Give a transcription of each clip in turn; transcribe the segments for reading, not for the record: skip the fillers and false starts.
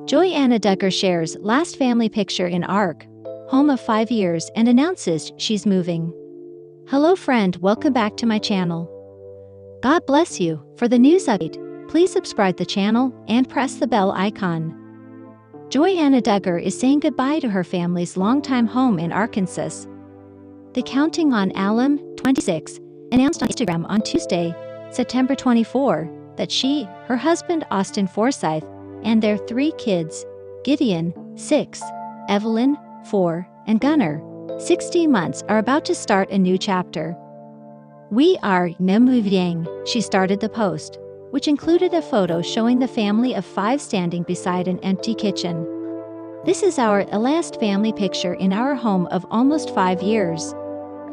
Jana Duggar shares last family picture in Ark, home of 5 years, and announces she's moving. Hello friend, welcome back to my channel. God bless you. For the news update, please subscribe the channel and press the bell icon. Jana Duggar is saying goodbye to her family's longtime home in Arkansas. The Counting on Alum, 26, announced on Instagram on Tuesday, September 24, that she, her husband Austin Forsyth, and their 3 kids, Gideon, 6, Evelyn, 4, and Gunnar, 16 months, are about to start a new chapter. "We are moving," she started the post, which included a photo showing the family of 5 standing beside an empty kitchen. "This is our last family picture in our home of almost 5 years.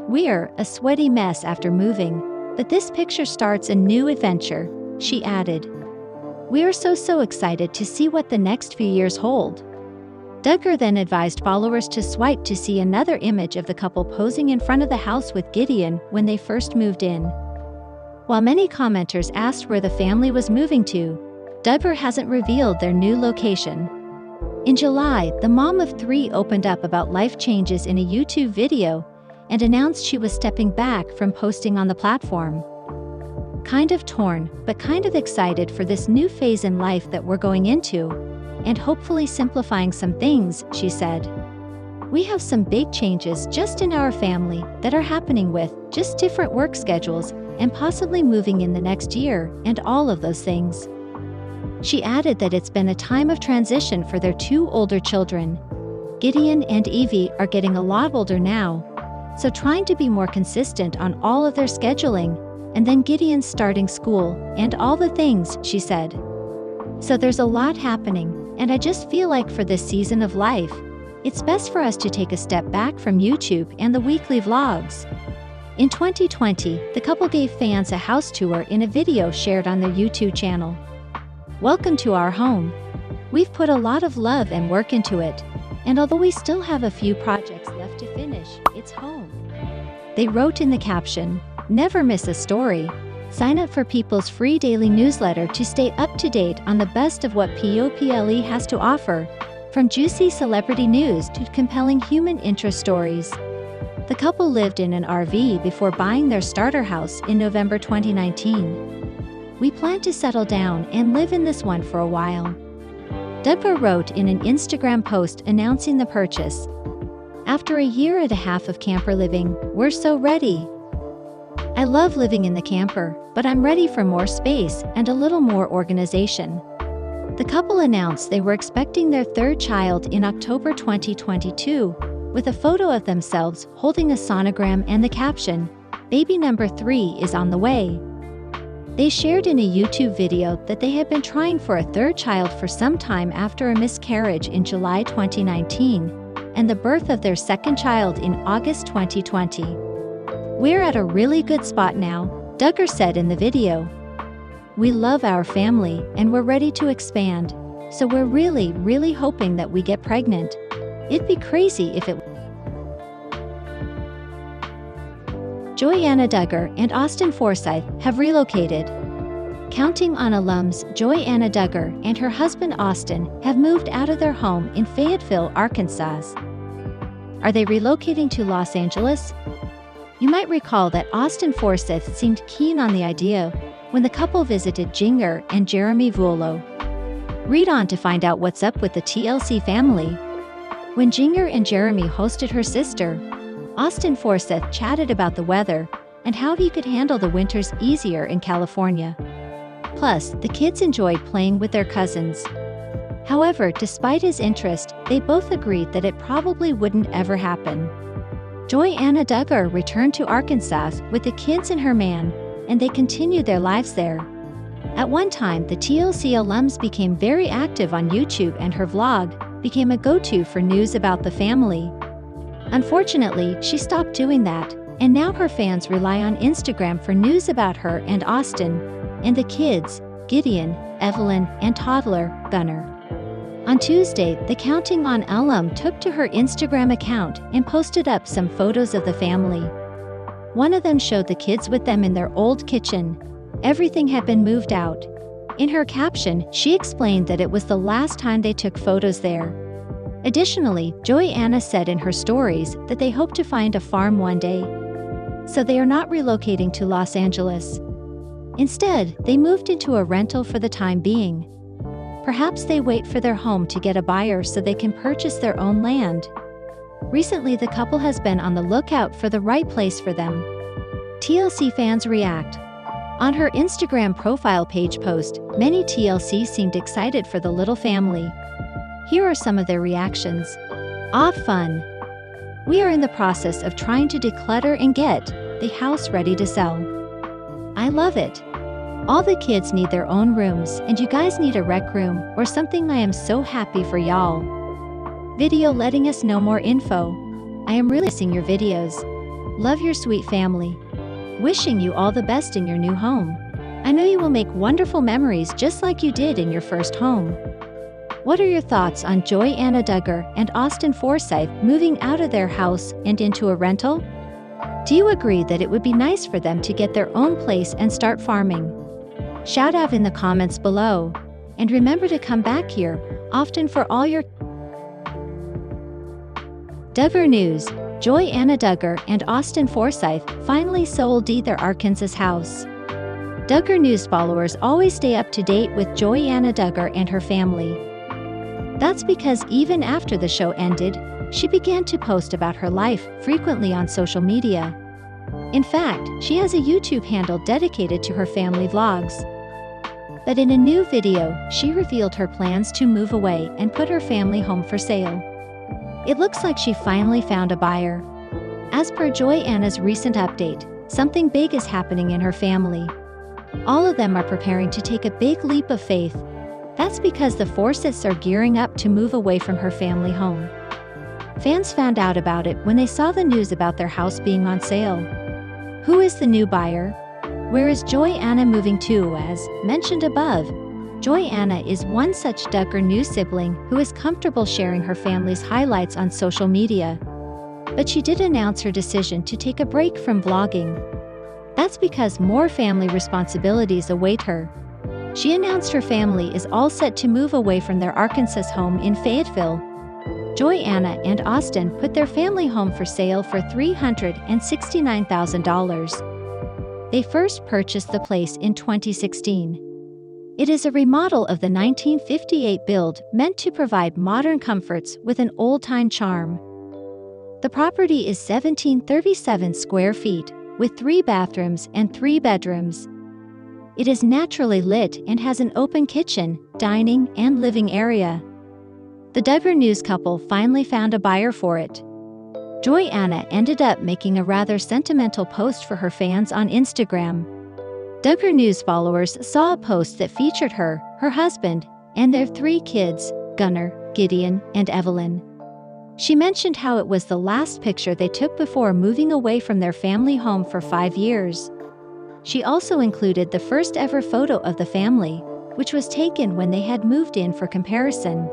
We're a sweaty mess after moving, but this picture starts a new adventure," she added. "We are so excited to see what the next few years hold." Duggar then advised followers to swipe to see another image of the couple posing in front of the house with Gideon when they first moved in. While many commenters asked where the family was moving to, Duggar hasn't revealed their new location. In July, the mom of 3 opened up about life changes in a YouTube video and announced she was stepping back from posting on the platform. "Kind of torn, but kind of excited for this new phase in life that we're going into, and hopefully simplifying some things," she said. "We have some big changes just in our family that are happening, with just different work schedules and possibly moving in the next year and all of those things." She added that it's been a time of transition for their 2 older children. Gideon and Evie are getting a lot older now, so trying to be more consistent on all of their scheduling, and then Gideon's starting school and all the things, she said. "So there's a lot happening, and I just feel like for this season of life, it's best for us to take a step back from YouTube and the weekly vlogs." In 2020, the couple gave fans a house tour in a video shared on their YouTube channel. "Welcome to our home. We've put a lot of love and work into it, and although we still have a few projects left to finish, it's home." They wrote in the caption, "Never miss a story. Sign up for People's free daily newsletter to stay up to date on the best of what POPLE has to offer, from juicy celebrity news to compelling human interest stories." The couple lived in an RV before buying their starter house in November 2019. "We plan to settle down and live in this one for a while," Duggar wrote in an Instagram post announcing the purchase. "After a year and a half of camper living, we're so ready. I love living in the camper, but I'm ready for more space and a little more organization." The couple announced they were expecting their 3rd child in October 2022, with a photo of themselves holding a sonogram and the caption, "Baby number 3 is on the way." They shared in a YouTube video that they had been trying for a 3rd child for some time after a miscarriage in July 2019, and the birth of their 2nd child in August 2020. "We're at a really good spot now," Duggar said in the video. "We love our family and we're ready to expand, so we're really hoping that we get pregnant. It'd be crazy if it..." Jana Duggar and Austin Forsyth have relocated. Counting on alums, Jana Duggar and her husband Austin have moved out of their home in Fayetteville, Arkansas. Are they relocating to Los Angeles? You might recall that Austin Forsyth seemed keen on the idea when the couple visited Jinger and Jeremy Vuolo. Read on to find out what's up with the TLC family. When Jinger and Jeremy hosted her sister, Austin Forsyth chatted about the weather and how he could handle the winters easier in California. Plus, the kids enjoyed playing with their cousins. However, despite his interest, they both agreed that it probably wouldn't ever happen. Jana Duggar returned to Arkansas with the kids and her man, and they continued their lives there. At one time, the TLC alums became very active on YouTube, and her vlog became a go-to for news about the family. Unfortunately, she stopped doing that, and now her fans rely on Instagram for news about her and Austin, and the kids, Gideon, Evelyn, and toddler, Gunnar. On Tuesday, the Counting on alum took to her Instagram account and posted up some photos of the family. One of them showed the kids with them in their old kitchen. Everything had been moved out. In her caption, she explained that it was the last time they took photos there. Additionally, Joanna said in her stories that they hope to find a farm one day, so they are not relocating to Los Angeles. Instead, they moved into a rental for the time being. Perhaps they wait for their home to get a buyer so they can purchase their own land. Recently, the couple has been on the lookout for the right place for them. TLC fans react. On her Instagram profile page post, many TLC seemed excited for the little family. Here are some of their reactions. Ah, fun! We are in the process of trying to declutter and get the house ready to sell. I love it. All the kids need their own rooms, and you guys need a rec room or something. I am so happy for y'all. Video letting us know more info. I am really missing your videos. Love your sweet family. Wishing you all the best in your new home. I know you will make wonderful memories just like you did in your first home. What are your thoughts on Jana Duggar and Austin Forsyth moving out of their house and into a rental? Do you agree that it would be nice for them to get their own place and start farming? Shout out in the comments below. And remember to come back here often for all your Duggar news. Jana Duggar and Austin Forsyth finally sold their Arkansas house. Duggar news followers always stay up to date with Jana Duggar and her family. That's because even after the show ended, she began to post about her life frequently on social media. In fact, she has a YouTube handle dedicated to her family vlogs. But in a new video, she revealed her plans to move away and put her family home for sale. It looks like she finally found a buyer. As per Jana's recent update, something big is happening in her family. All of them are preparing to take a big leap of faith. That's because the Forsyths are gearing up to move away from her family home. Fans found out about it when they saw the news about their house being on sale. Who is the new buyer? Where is Jana moving to? As mentioned above, Jana is one such Duggar news sibling who is comfortable sharing her family's highlights on social media. But she did announce her decision to take a break from vlogging. That's because more family responsibilities await her. She announced her family is all set to move away from their Arkansas home in Fayetteville. Jana and Austin put their family home for sale for $369,000. They first purchased the place in 2016. It is a remodel of the 1958 build meant to provide modern comforts with an old-time charm. The property is 1,737 square feet, with 3 bathrooms and 3 bedrooms. It is naturally lit and has an open kitchen, dining, and living area. The Duggar news couple finally found a buyer for it. Jana ended up making a rather sentimental post for her fans on Instagram. Duggar news followers saw a post that featured her, her husband, and their 3 kids, Gunnar, Gideon, and Evelyn. She mentioned how it was the last picture they took before moving away from their family home for 5 years. She also included the first ever photo of the family, which was taken when they had moved in for comparison.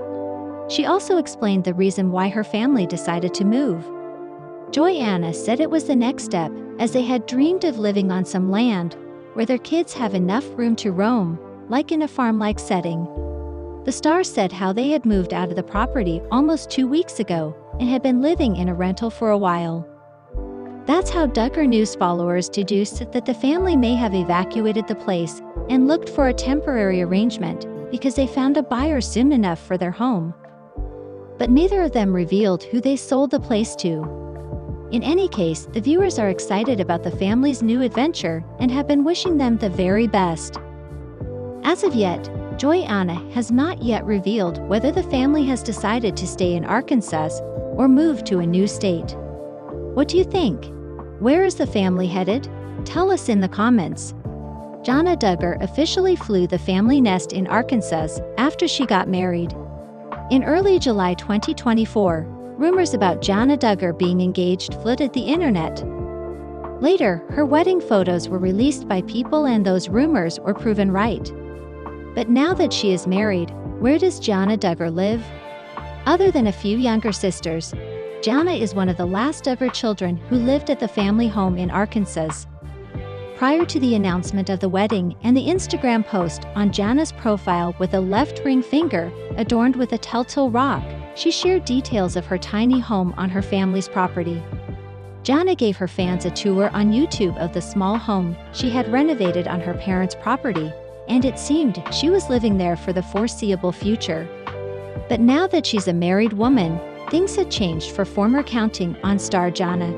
She also explained the reason why her family decided to move. Jana said it was the next step, as they had dreamed of living on some land where their kids have enough room to roam, like in a farm-like setting. The star said how they had moved out of the property almost 2 weeks ago and had been living in a rental for a while. That's how Duggar news followers deduced that the family may have evacuated the place and looked for a temporary arrangement because they found a buyer soon enough for their home. But neither of them revealed who they sold the place to. In any case, the viewers are excited about the family's new adventure and have been wishing them the very best. As of yet, Jana has not yet revealed whether the family has decided to stay in Arkansas or move to a new state. What do you think? Where is the family headed? Tell us in the comments. Jana Duggar officially flew the family nest in Arkansas after she got married. In early July 2024, rumors about Jana Duggar being engaged flooded the internet. Later, her wedding photos were released by people and those rumors were proven right. But now that she is married, where does Jana Duggar live? Other than a few younger sisters, Jana is one of the last Duggar children who lived at the family home in Arkansas. prior to the announcement of the wedding and the Instagram post on Jana's profile with a left ring finger adorned with a telltale rock, she shared details of her tiny home on her family's property. Jana gave her fans a tour on YouTube of the small home she had renovated on her parents' property, and it seemed she was living there for the foreseeable future. But now that she's a married woman, things had changed for former Counting On star Jana.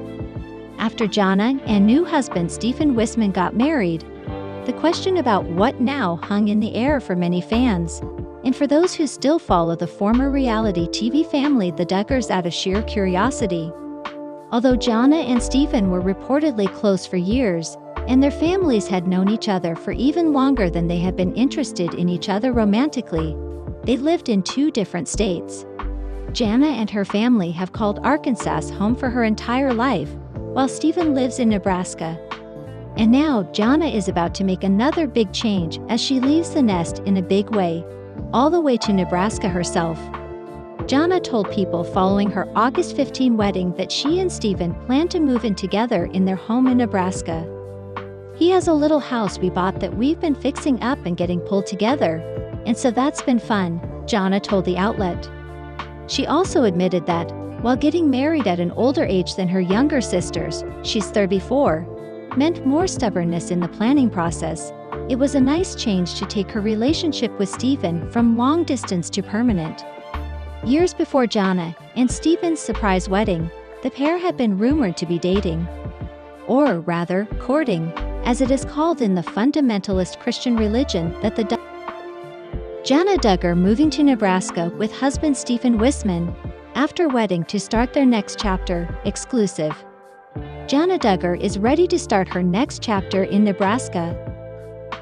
After Jana and new husband Stephen Wisman got married, the question about what now hung in the air for many fans, and for those who still follow the former reality TV family the Duggars out of sheer curiosity. Although Jana and Stephen were reportedly close for years, and their families had known each other for even longer than they had been interested in each other romantically, they lived in two different states. Jana and her family have called Arkansas home for her entire life, while Stephen lives in Nebraska. And now Jana is about to make another big change as she leaves the nest in a big way, all the way to Nebraska herself. Jana told People following her August 15 wedding that she and Stephen plan to move in together in their home in Nebraska. "He has a little house we bought that we've been fixing up and getting pulled together, and so that's been fun," Jana told the outlet. She also admitted that, while getting married at an older age than her younger sisters, she's 34, meant more stubbornness in the planning process, it was a nice change to take her relationship with Stephen from long distance to permanent. Years before Jana and Stephen's surprise wedding, the pair had been rumored to be dating. Or rather, courting, as it is called in the fundamentalist Christian religion that the Jana Duggar moving to Nebraska with husband Stephen Wisman after wedding to start their next chapter, exclusive. Jana Duggar is ready to start her next chapter in Nebraska.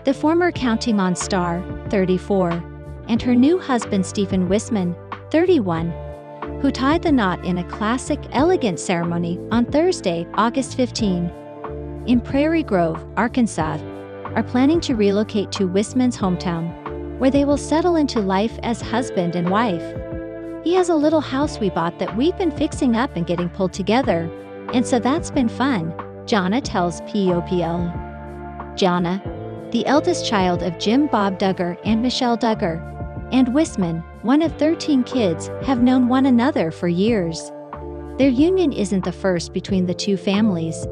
The former Counting On star, 34, and her new husband Stephen Wisman, 31, who tied the knot in a classic, elegant ceremony on Thursday, August 15, in Prairie Grove, Arkansas, are planning to relocate to Wisman's hometown, where they will settle into life as husband and wife. "He has a little house we bought that we've been fixing up and getting pulled together, and so that's been fun," Jana tells People. Jana, the eldest child of Jim Bob Duggar and Michelle Duggar, and Wisman, one of 13 kids, have known one another for years. Their union isn't the first between the two families.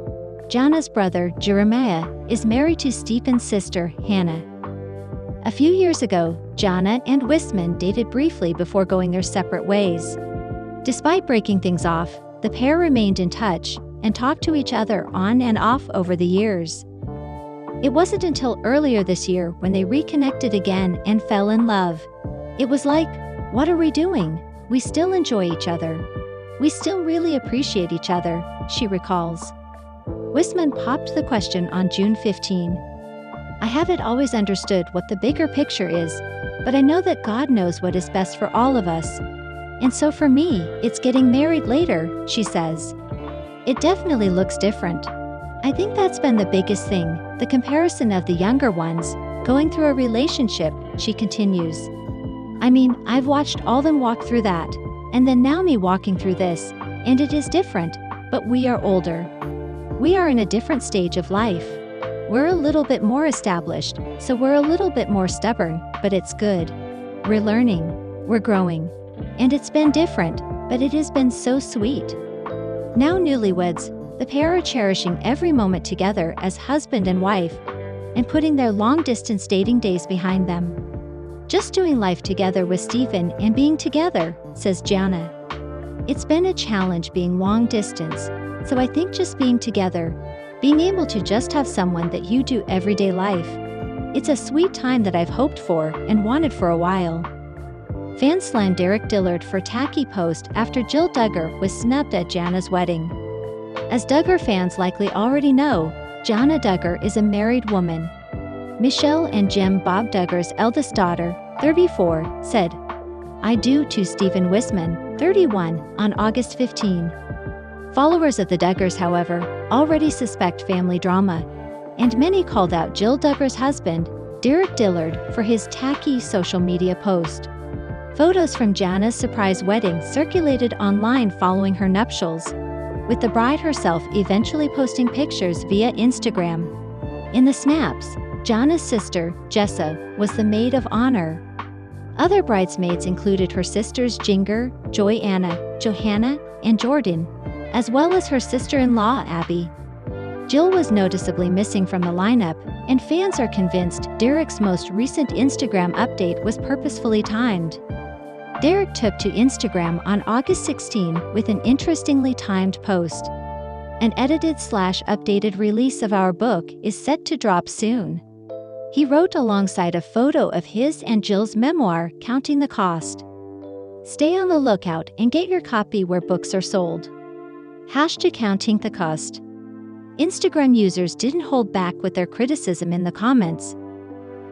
Jana's brother, Jeremiah, is married to Stephen's sister, Hannah. A few years ago, Jana and Wisman dated briefly before going their separate ways. Despite breaking things off, the pair remained in touch and talked to each other on and off over the years. It wasn't until earlier this year when they reconnected again and fell in love. It was like, "What are we doing? We still enjoy each other. We still really appreciate each other," she recalls. Wisman popped the question on June 15. "I haven't always understood what the bigger picture is, but I know that God knows what is best for all of us. And so for me, it's getting married later," she says. "It definitely looks different. I think that's been the biggest thing, the comparison of the younger ones, going through a relationship," she continues. "I mean, I've watched all them walk through that, and then now me walking through this, and it is different, but we are older. We are in a different stage of life. We're a little bit more established, so we're a little bit more stubborn, but it's good. We're learning, we're growing. And it's been different, but it has been so sweet." Now newlyweds, the pair are cherishing every moment together as husband and wife, and putting their long-distance dating days behind them. "Just doing life together with Stephen and being together," says Jana. "It's been a challenge being long distance, so I think just being together, being able to just have someone that you do everyday life, it's a sweet time that I've hoped for and wanted for a while." Fans slammed Derek Dillard for tacky post after Jill Duggar was snubbed at Jana's wedding. As Duggar fans likely already know, Jana Duggar is a married woman. Michelle and Jim Bob Duggar's eldest daughter, 34, said, "I do" to Stephen Wisman, 31, on August 15. Followers of the Duggars, however, already suspect family drama, and many called out Jill Duggar's husband, Derek Dillard, for his tacky social media post. Photos from Jana's surprise wedding circulated online following her nuptials, with the bride herself eventually posting pictures via Instagram. In the snaps, Jana's sister, Jessa, was the maid of honor. Other bridesmaids included her sisters Jinger, Joanna, Johanna, and Jordan, as well as her sister-in-law Abby. Jill was noticeably missing from the lineup, and fans are convinced Derek's most recent Instagram update was purposefully timed. Derek took to Instagram on August 16 with an interestingly timed post. An edited/updated release of our book is set to drop soon. He wrote alongside a photo of his and Jill's memoir, Counting the Cost. Stay on the lookout and get your copy where books are sold. #Counting the Cost. Instagram users didn't hold back with their criticism in the comments.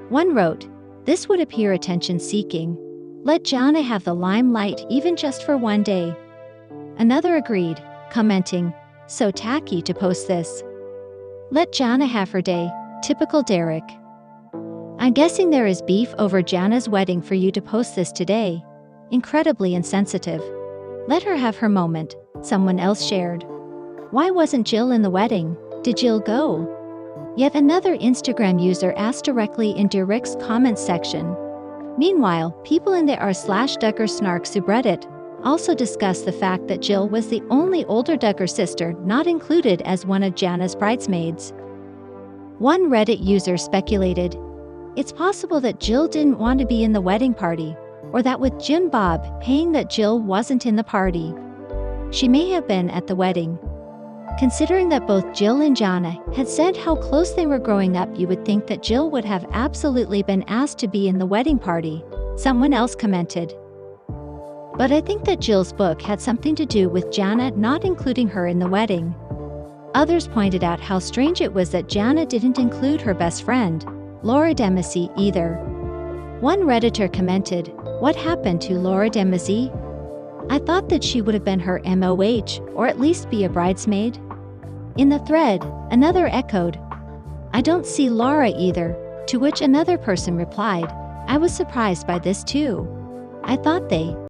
One wrote, "This would appear attention-seeking. Let Jana have the limelight even just for one day." Another agreed, commenting, "So tacky to post this. Let Jana have her day, typical Derek." "I'm guessing there is beef over Jana's wedding for you to post this today. Incredibly insensitive. Let her have her moment," someone else shared. "Why wasn't Jill in the wedding? Did Jill go?" Yet another Instagram user asked directly in Derek's comments section. Meanwhile, people in the r/Duggar Snark subreddit also discussed the fact that Jill was the only older Duggar sister not included as one of Jana's bridesmaids. One Reddit user speculated, "It's possible that Jill didn't want to be in the wedding party, or that with Jim Bob paying that Jill wasn't in the party, she may have been at the wedding." Considering that both Jill and Jana had said how close they were growing up, you would think that Jill would have absolutely been asked to be in the wedding party, someone else commented. "But I think that Jill's book had something to do with Jana not including her in the wedding." Others pointed out how strange it was that Jana didn't include her best friend, Laura Dempsey, either. One Redditor commented, "What happened to Laura Dempsey? I thought that she would have been her MOH, or at least be a bridesmaid." In the thread, another echoed, "I don't see Laura either," to which another person replied, "I was surprised by this too. I thought they